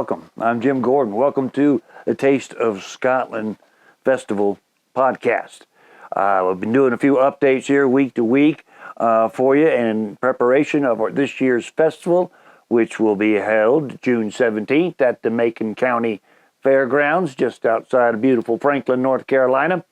welcome. I'm Jim Gordon. Welcome to the Taste of Scotland Festival podcast. We've been doing a few updates here week to week for you in preparation of this year's festival, which will be held June 17th at the Macon County Fairgrounds, just outside of beautiful Franklin, North Carolina.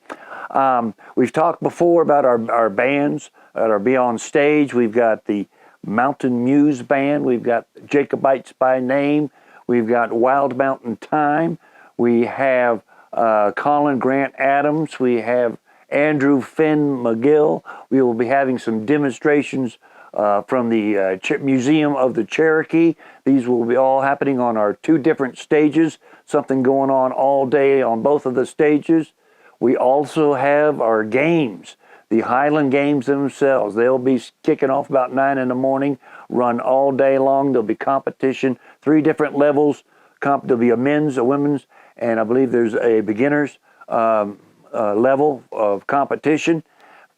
We've talked before about our bands that are beyond stage. We've got the Mountain Muse Band. We've got Jacobites by Name. We've got Wild Mountain Time. We have Colin Grant Adams. We have Andrew Finn McGill. We will be having some demonstrations from the Museum of the Cherokee. These will be all happening on our two different stages, something going on all day on both of the stages. We also have our games, the Highland Games themselves. They'll be kicking off about 9 in the morning, run all day long. There'll be competition, 3 different levels. There'll be a men's, a women's, and I believe there's a beginner's level of competition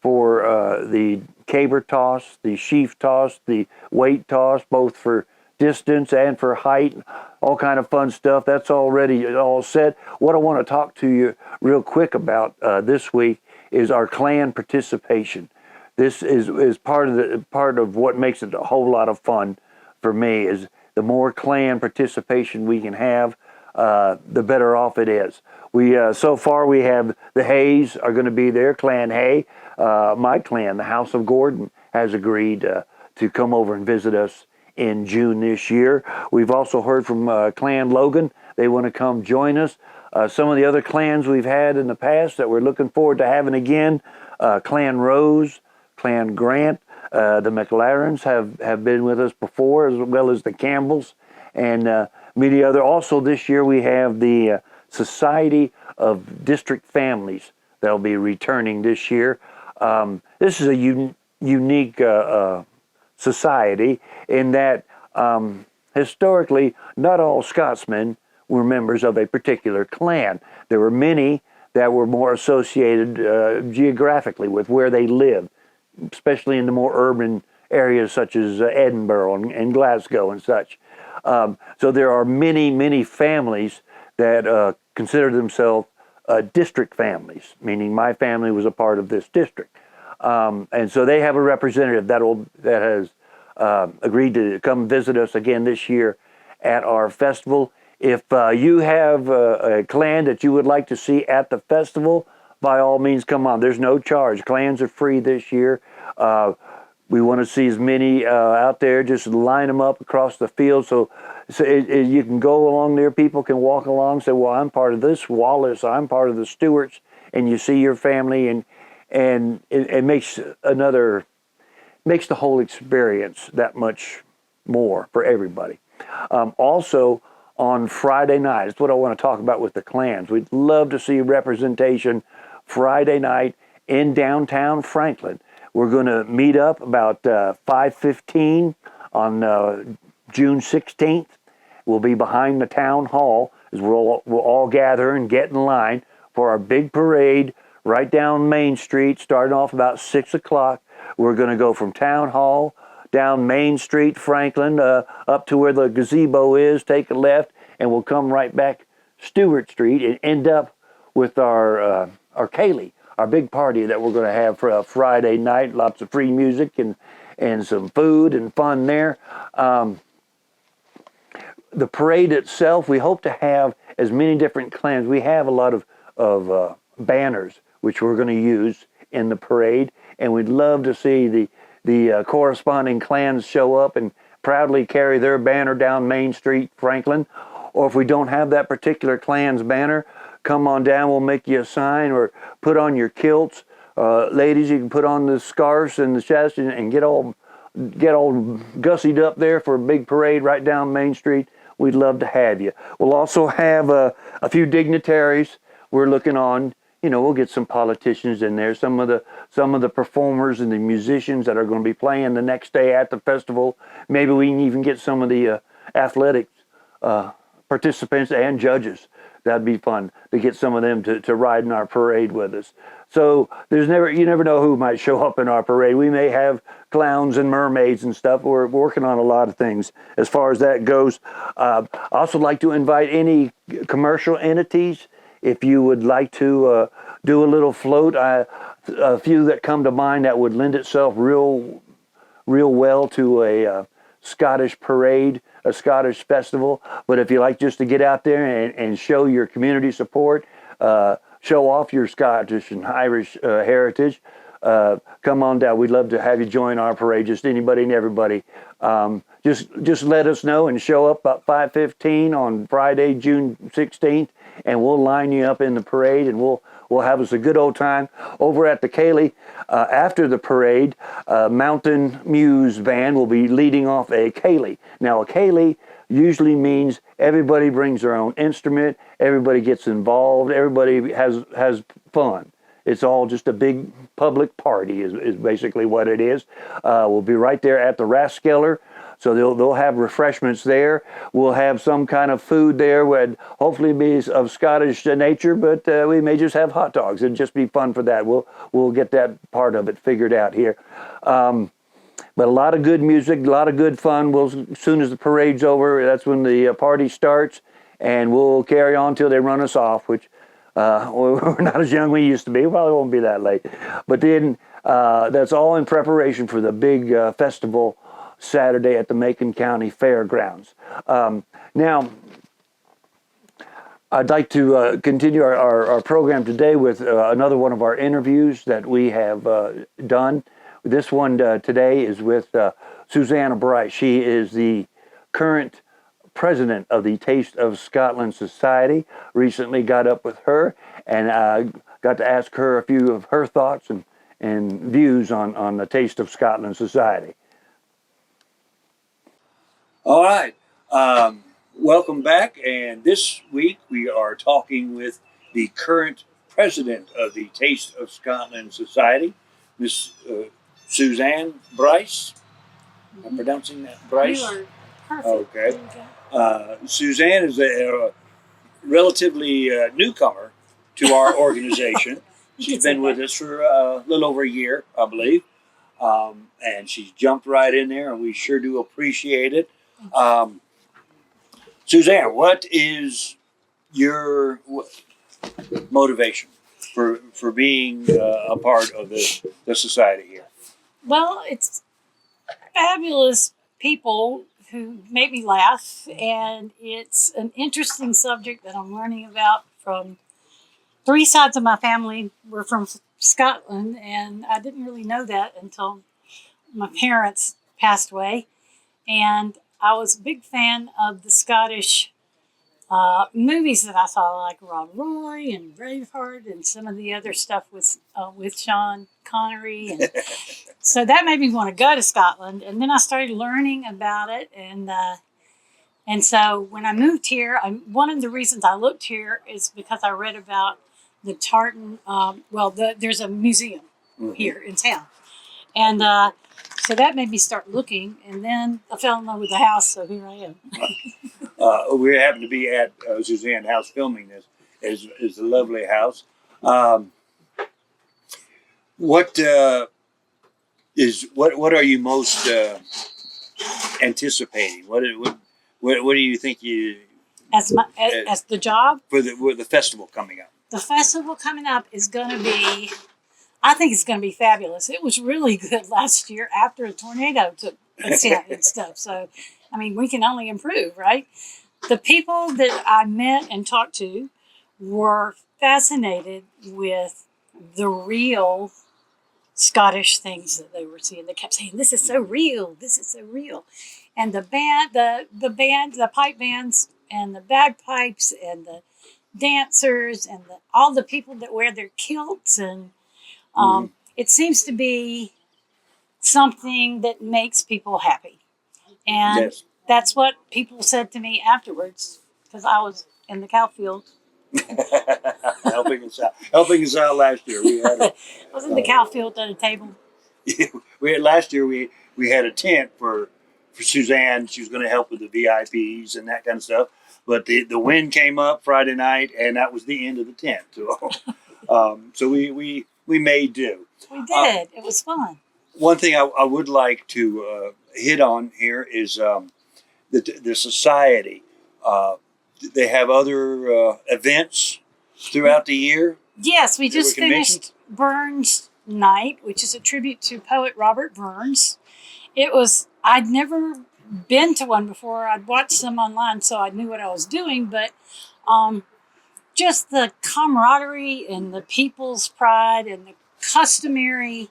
for the caber toss, the sheaf toss, the weight toss, both for distance and for height, all kind of fun stuff. That's already all set. What I want to talk to you real quick about this week is our clan participation. This is part of what makes it a whole lot of fun for me. Is the more clan participation we can have, the better off it is. We so far we have the Hayes are going to be there. Clan Hay, my clan, the House of Gordon, has agreed to come over and visit us in June this year. We've also heard from Clan Logan. They want to come join us. Some of the other clans we've had in the past that we're looking forward to having again, Clan Rose, Clan Grant, the McLarens have been with us before, as well as the Campbells, and many other. Also this year we have the Society of District Families that'll be returning this year. This is a unique society in that historically not all Scotsmen were members of a particular clan. There were many that were more associated geographically with where they lived, especially in the more urban areas such as Edinburgh and Glasgow and such. So there are many families that consider themselves district families, meaning my family was a part of this district. And so they have a representative that has agreed to come visit us again this year at our festival. If you have a clan that you would like to see at the festival, by all means, come on. There's no charge. Clans are free this year. We want to see as many out there. Just line them up across the field so you can go along there. People can walk along and say, well, I'm part of this Wallace. I'm part of the Stewarts. And you see your family, and it makes the whole experience that much more for everybody. Also, on Friday night, that's what I want to talk about with the clans. We'd love to see representation Friday night in downtown Franklin. We're going to meet up about 5:15 on June 16th. We'll be behind the town hall as we'll all gather and get in line for our big parade right down Main Street, starting off about 6 o'clock. We're going to go from town hall down Main Street, Franklin, up to where the gazebo is, take a left, and we'll come right back Stewart Street and end up with our Kaylee, our big party that we're going to have for a Friday night. Lots of free music and some food and fun there. The parade itself, we hope to have as many different clans. We have a lot of banners which we're going to use in the parade, and we'd love to see the corresponding clans show up and proudly carry their banner down Main Street, Franklin. Or if we don't have that particular clan's banner, come on down, we'll make you a sign, or put on your kilts. Ladies, you can put on the scarves and the chest and get all gussied up there for a big parade right down Main Street. We'd love to have you. We'll also have a few dignitaries we're looking on. We'll get some politicians in there, some of the performers and the musicians that are going to be playing the next day at the festival. Maybe we can even get some of the athletic participants and judges that'd be fun to get some of them to ride in our parade with us. So you never know who might show up in our parade. We may have clowns and mermaids and stuff. We're working on a lot of things as far as that goes. I also like to invite any commercial entities if you would like to do a little float. A few that come to mind that would lend itself real well to a Scottish parade, a Scottish festival. But if you like just to get out there and show your community support, show off your Scottish and Irish heritage, come on down. We'd love to have you join our parade. Just anybody and everybody. Just let us know and show up about 5:15 on Friday, June 16th, and we'll line you up in the parade, and we'll have us a good old time over at the Cayley. After the parade, Mountain Muse Band will be leading off a Cayley. Now, a Cayley usually means everybody brings their own instrument, everybody gets involved, everybody has fun. It's all just a big public party is basically what it is. We'll be right there at the Raskeller. So they'll have refreshments there. We'll have some kind of food there, would hopefully be of Scottish nature, but we may just have hot dogs. It'd just be fun for that. We'll get that part of it figured out here. But a lot of good music, a lot of good fun. As soon as the parade's over, that's when the party starts, and we'll carry on till they run us off, which we're not as young as we used to be. We probably won't be that late. But then that's all in preparation for the big festival Saturday at the Macon County Fairgrounds. Now, I'd like to continue our program today with another one of our interviews that we have done. This one today is with Susanna Bryce. She is the current president of the Taste of Scotland Society. Recently got up with her and got to ask her a few of her thoughts and views on the Taste of Scotland Society. All right. Welcome back. And this week we are talking with the current president of the Taste of Scotland Society, Miss Suzanne Bryce. Mm-hmm. I'm pronouncing that Bryce? You are perfect. Okay. Suzanne is a relatively newcomer to our organization. She's been with us for a little over a year, I believe. And she's jumped right in there, and we sure do appreciate it. Suzanne, what is your motivation for being a part of the society here? Well, it's fabulous people who make me laugh, and it's an interesting subject that I'm learning about from three sides of my family. We're from Scotland, and I didn't really know that until my parents passed away. And I was a big fan of the Scottish movies that I saw, like Rob Roy and Braveheart and some of the other stuff with Sean Connery. And so that made me want to go to Scotland. And then I started learning about it. And so when I moved here, one of the reasons I looked here is because I read about the tartan. There's a museum here in town. And so that made me start looking, and then I fell in love with the house, so here I am. We happen to be at Suzanne's house filming this. Is a lovely house. What are you most anticipating? What do you think as the job for the festival coming up? The festival coming up is going to be. I think it's going to be fabulous. It was really good last year after a tornado took its hit and stuff. So, I mean, we can only improve, right? The people that I met and talked to were fascinated with the real Scottish things that they were seeing. They kept saying, "This is so real. This is so real." And the pipe bands and the bagpipes and the dancers and all the people that wear their kilts and it seems to be something that makes people happy. And that's what people said to me afterwards, because I was in the cow field. helping us out last year. I was in the cow field at a table. Last year we had a tent for Suzanne. She was going to help with the VIPs and that kind of stuff. but the wind came up Friday night, and that was the end of the tent. So, so we made do. We did. It was fun. One thing I would like to hit on here is the society. Uh, they have other events throughout the year. Yes, we There were just conventions? finished Burns Night, which is a tribute to poet Robert Burns. I'd never been to one before. I'd watched some online, so I knew what I was doing, but um, just the camaraderie and the people's pride and the customary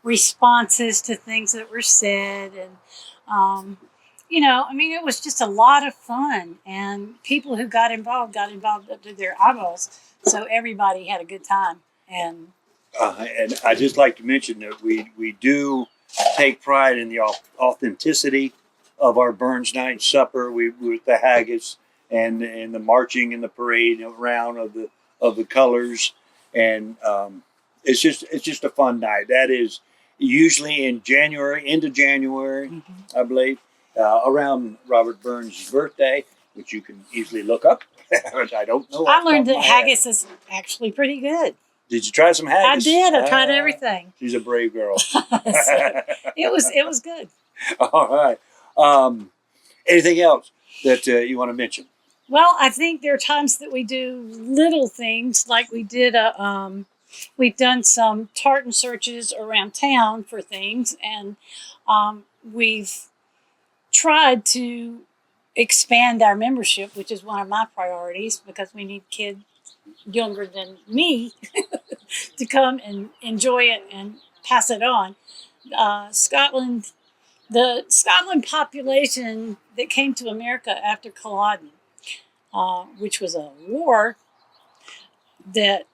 responses to things that were said. And, I mean, it was just a lot of fun. And people who got involved up to their eyeballs. So everybody had a good time. And And I just like to mention that we do take pride in the authenticity of our Burns Night supper. We with the haggis and the marching and the parade around of the colors, and it's just a fun night. That is usually in January, into January, I believe, around Robert Burns' birthday, which you can easily look up. Which I don't know. I learned that haggis is actually pretty good. Did you try some haggis? I did. I tried everything. She's a brave girl. So, it was good. All right. Anything else that you want to mention? Well, I think there are times that we do little things, like we've done some tartan searches around town for things, and we've tried to expand our membership, which is one of my priorities because we need kids younger than me to come and enjoy it and pass it on. Scotland, the Scotland population that came to America after Culloden, which was a war that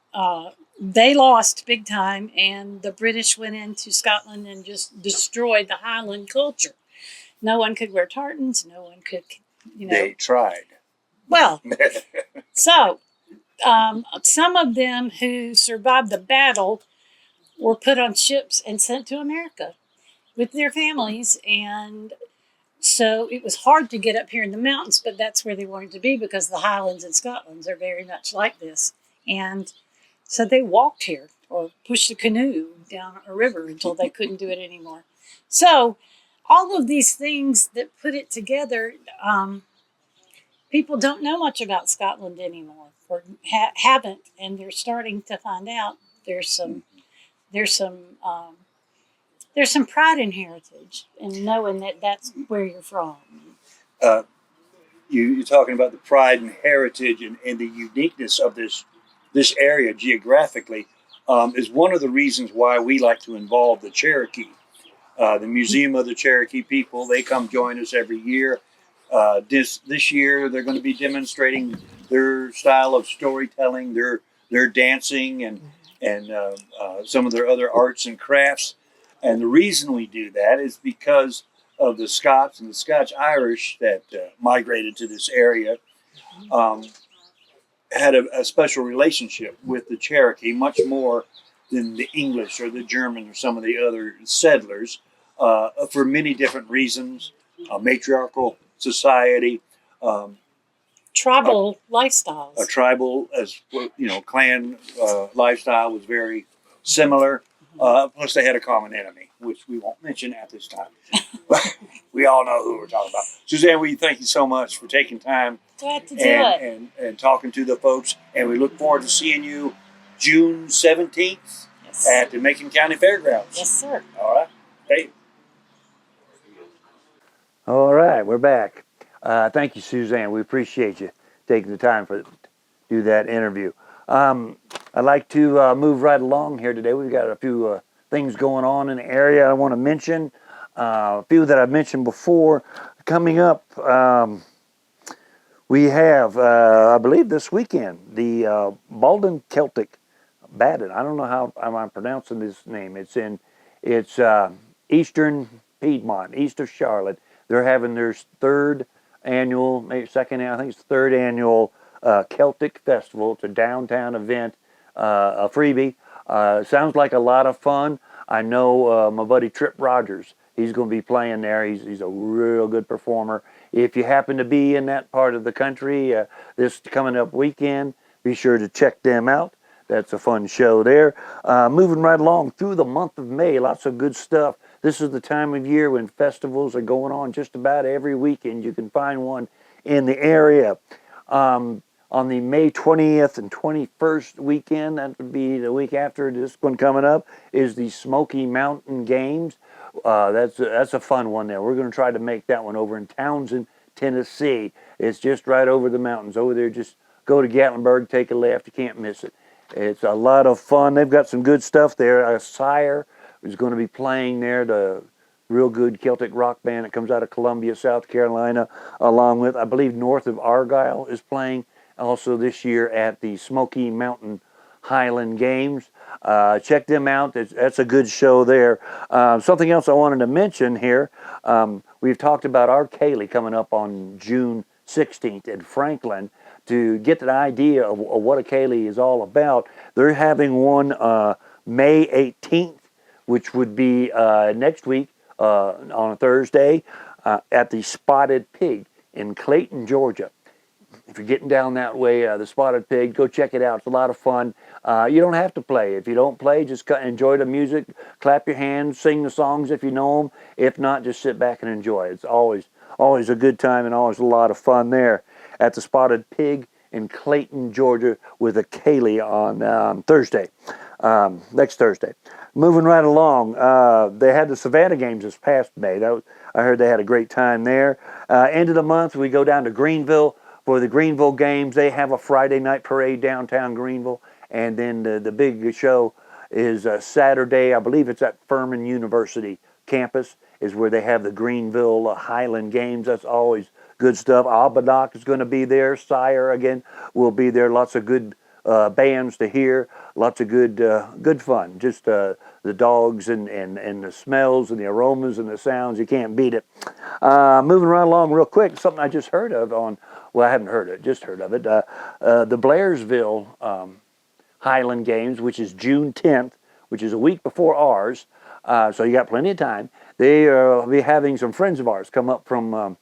they lost big time, and the British went into Scotland and just destroyed the Highland culture. No one could wear tartans. No one could, They tried. Well, so some of them who survived the battle were put on ships and sent to America with their families. And so it was hard to get up here in the mountains, but that's where they wanted to be because the Highlands in Scotland are very much like this. And so they walked here or pushed a canoe down a river until they couldn't do it anymore. So all of these things that put it together, people don't know much about Scotland anymore, or haven't, and they're starting to find out. There's some pride in heritage and knowing that that's where you're from. Uh, you're talking about the pride and heritage and the uniqueness of this area geographically is one of the reasons why we like to involve the Cherokee. The Museum of the Cherokee People, they come join us every year. This year, they're going to be demonstrating their style of storytelling, their dancing, and some of their other arts and crafts. And the reason we do that is because of the Scots and the Scotch Irish that migrated to this area. Had a special relationship with the Cherokee, much more than the English or the German or some of the other settlers, for many different reasons. Matriarchal society, tribal lifestyles. A tribal, clan lifestyle was very similar. Plus, they had a common enemy, which we won't mention at this time. But we all know who we're talking about. Suzanne, we thank you so much for taking time Glad to do it. And talking to the folks. And we look forward to seeing you June 17th at the Macon County Fairgrounds. Yes, sir. All right. Hey. All right, we're back. Thank you, Suzanne. We appreciate you taking the time to do that interview. I'd like to move right along here today. We've got a few things going on in the area I want to mention. A few that I've mentioned before. Coming up, we have, I believe this weekend, the Baldwin Celtic Baden. I don't know how I'm pronouncing this name. It's Eastern Piedmont, east of Charlotte. They're having their third annual, maybe second, I think it's the third annual Celtic Festival. It's a downtown event, a freebie. Sounds like a lot of fun. I know my buddy Trip Rogers. He's going to be playing there. He's a real good performer. if you happen to be in that part of the country this coming up weekend, be sure to check them out. That's a fun show there. Moving right along through the month of May, lots of good stuff. This is the time of year when festivals are going on just about every weekend. You can find one in the area. On the May 20th and 21st weekend, that would be the week after this one coming up, is the Smoky Mountain Games. That's a fun one there. We're going to try to make that one over in Townsend, Tennessee. It's just right over the mountains over there. Just go to Gatlinburg, take a left. You can't miss it. It's a lot of fun. They've got some good stuff there. Sire is going to be playing there, the real good Celtic rock band that comes out of Columbia, South Carolina, along with, I believe, North of Argyle is playing also this year at the Smoky Mountain Highland Games. Check them out. That's a good show there. Something else I wanted to mention here. We've talked about our Kaylee coming up on June 16th in Franklin. To get an idea of what a Kaylee is all about, they're having one May 18th, which would be next week on a Thursday at the Spotted Pig in Clayton, Georgia. If you're getting down that way, the Spotted Pig, go check it out. It's a lot of fun. You don't have to play. If you don't play, just enjoy the music, clap your hands, sing the songs if you know them. If not, just sit back and enjoy. It's always a good time and always a lot of fun there at the Spotted Pig in Clayton, Georgia, with a Kaylee on Thursday, next Thursday. Moving right along, they had the Savannah Games this past May. I heard they had a great time there. End of the month, we go down to Greenville for the Greenville Games. They have a Friday night parade downtown Greenville, and then the big show is Saturday. I believe it's at Furman University campus is where they have the Greenville Highland Games. That's always good stuff. Abadoc is going to be there. Sire, again, will be there. Lots of good bands to hear. Lots of good fun. Just the dogs and the smells and the aromas and the sounds. You can't beat it. Moving right along real quick, something I just heard of I haven't heard it, just heard of it. The Blairsville Highland Games, which is June 10th, which is a week before ours. So you got plenty of time. They will be having some friends of ours come up from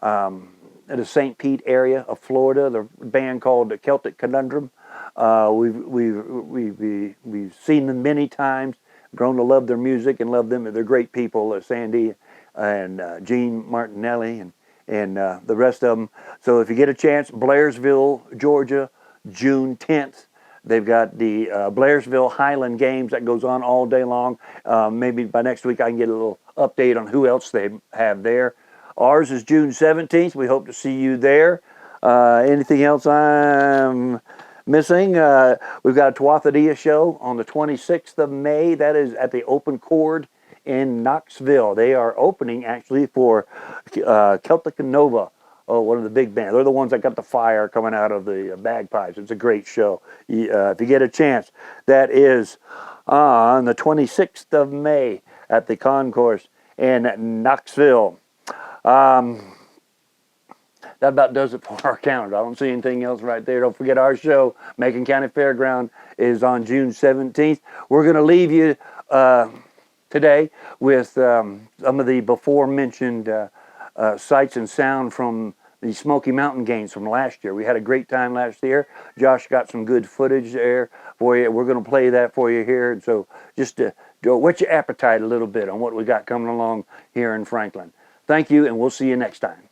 the St. Pete area of Florida. The band called the Celtic Conundrum. We've seen them many times, grown to love their music and love them. They're great people, Sandy and Gene Martinelli and the rest of them. So if you get a chance, Blairsville, Georgia, June 10th. They've got the Blairsville Highland Games that goes on all day long. Maybe by next week I can get a little update on who else they have there. Ours is June 17th. We hope to see you there. Anything else I'm missing? We've got a Tuatha show on the 26th of May. That is at the Open Chord in Knoxville. They are opening actually for Celtic Nova. Oh, one of the big bands. They're the ones that got the fire coming out of the bagpipes. It's a great show. If you get a chance, that is on the 26th of May at the Concourse in Knoxville. That about does it for our calendar. I don't see anything else right there. Don't forget our show, Macon County Fairground, is on June 17th. We're going to leave you today with some of the before-mentioned sights and sound from the Smoky Mountain Games from last year. We had a great time last year. Josh got some good footage there for you. We're going to play that for you here. And so just to whet your appetite a little bit on what we got coming along here in Franklin. Thank you, and we'll see you next time.